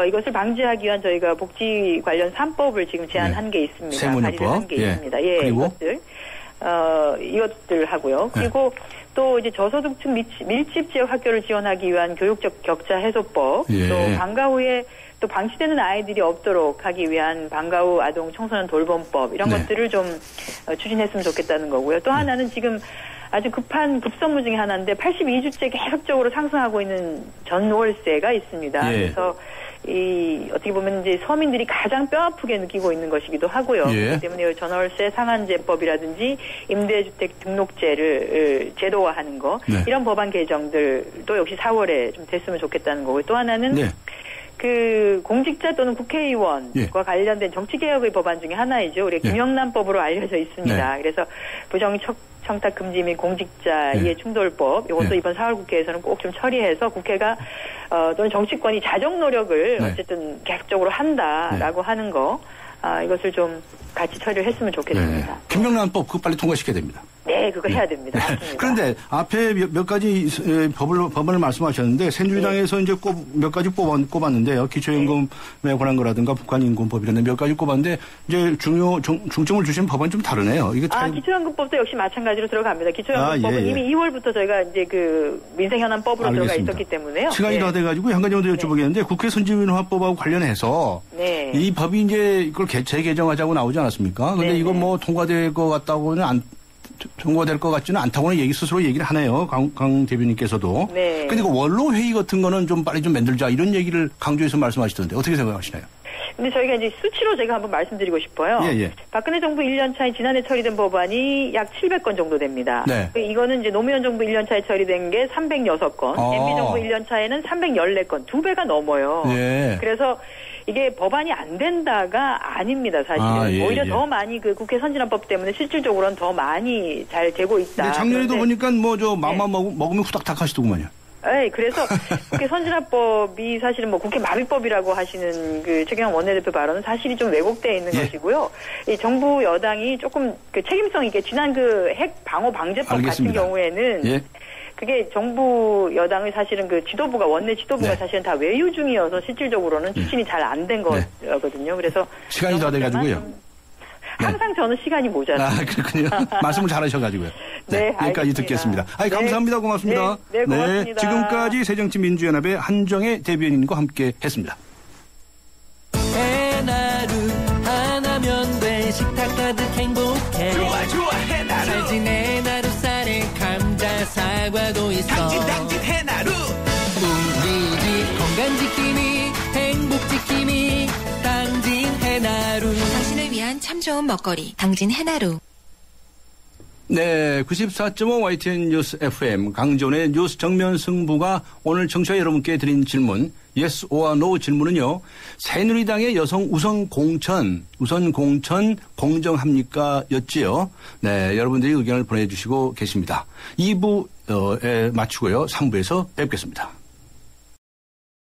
이것을 방지하기 위한 저희가 복지 관련 3법을 지금 제안한 게 있습니다. 발의한 게 있습니다. 그리고? 이것들 하고요. 그리고 또 이제 저소득층 밀집 지역 학교를 지원하기 위한 교육적 격차 해소법, 또 방과 후에 또 방치되는 아이들이 없도록 하기 위한 방과 후 아동 청소년 돌봄법 이런 것들을 좀 추진했으면 좋겠다는 거고요. 또 하나는 지금 아주 급한 급선무 중에 하나인데 82주째 계속적으로 상승하고 있는 전월세가 있습니다. 그래서 어떻게 보면 이제 서민들이 가장 뼈아프게 느끼고 있는 것이기도 하고요. 그렇기 때문에 전월세 상한제법이라든지 임대주택 등록제를 제도화하는 거 이런 법안 개정들도 역시 4월에 좀 됐으면 좋겠다는 거고요. 또 하나는 공직자 또는 국회의원과 관련된 정치개혁의 법안 중에 하나이죠. 우리 김영란법으로 알려져 있습니다. 그래서 부정청탁 금지 및 공직자의 충돌법 이것도 이번 4월 국회에서는 꼭 좀 처리해서 국회가 또는 정치권이 자정 노력을 어쨌든 계속적으로 한다라고 하는 거 이것을 좀 같이 처리를 했으면 좋겠습니다. 김영란법 그거 빨리 통과시켜야 됩니다. 네, 그거 해야 됩니다. 그런데 앞에 몇 가지 법안을 말씀하셨는데 새누리당에서 이제 몇 가지 꼽았는데요. 기초연금에 관한 거라든가 북한인권법 이런 데 몇 가지 꼽았는데 이제 중점을 주신 법안이 좀 다르네요. 이게 기초연금법도 역시 마찬가지로 들어갑니다. 기초연금법은 이미 2월부터 저희가 이제 민생현안법으로 들어가 있었기 때문에요. 시간이 다 돼가지고 한 가지 정도 여쭤보겠는데 국회 선진화법하고 관련해서 이 법이 이제 이걸 재개정하자고 나오지 않았습니까? 근데 이거 뭐 통과될 것 같다고는 통과될 것 같지는 않다고는 스스로 얘기를 하네요. 강 대변인께서도. 근데 그 원로 회의 같은 거는 좀 빨리 좀 만들자 이런 얘기를 강조해서 말씀하시던데 어떻게 생각하시나요? 근데 저희가 이제 수치로 제가 한번 말씀드리고 싶어요. 박근혜 정부 1년 차에 지난해 처리된 법안이 약 700건 정도 됩니다. 이거는 이제 노무현 정부 1년 차에 처리된 게 306건, MB 정부 1년 차에는 314건, 2배가 넘어요. 그래서 이게 법안이 안 된다가 아닙니다, 사실은. 오히려 더 많이 국회 선진화법 때문에 실질적으로는 더 많이 잘 되고 있다. 작년에도 보니까 맘만 먹으면 후닥닥 하시더구만요. 그래서 국회 선진화법이 사실은 국회 마비법이라고 하시는 최경환 원내대표 발언은 사실이 좀 왜곡되어 있는 것이고요. 이 정부 여당이 조금 책임성 있게 지난 핵 방어 방제법 같은 경우에는 그게 정부 여당의 사실은 지도부가 원내 지도부가 사실은 다 외유 중이어서 실질적으로는 추진이 잘 안 된 거거든요. 그래서 시간이 다 돼가지고요. 항상 저는 시간이 모자라요. 그렇군요. 말씀을 잘하셔가지고요. 여기까지 듣겠습니다. 감사합니다. 고맙습니다. 고맙습니다. 지금까지 새정치민주연합의 한정혜 대변인과 함께했습니다. 해나루 하나면 돼 식탁 가득 행복해 좋아 해나루 잘 지내 나루 쌀에 감자 사과도 있어 당진 해나루 우리 집 건강 지킴이 행복 지킴이 당진 해나루 당신을 위한 참 좋은 먹거리 당진 해나루. 94.5 YTN 뉴스 FM 강지원의 뉴스 정면 승부가 오늘 청취자 여러분께 드린 질문 Yes or No 질문은요. 새누리당의 여성 우선 공천 공정합니까? 였지요. 여러분들이 의견을 보내주시고 계십니다. 2부에 마치고요. 3부에서 뵙겠습니다.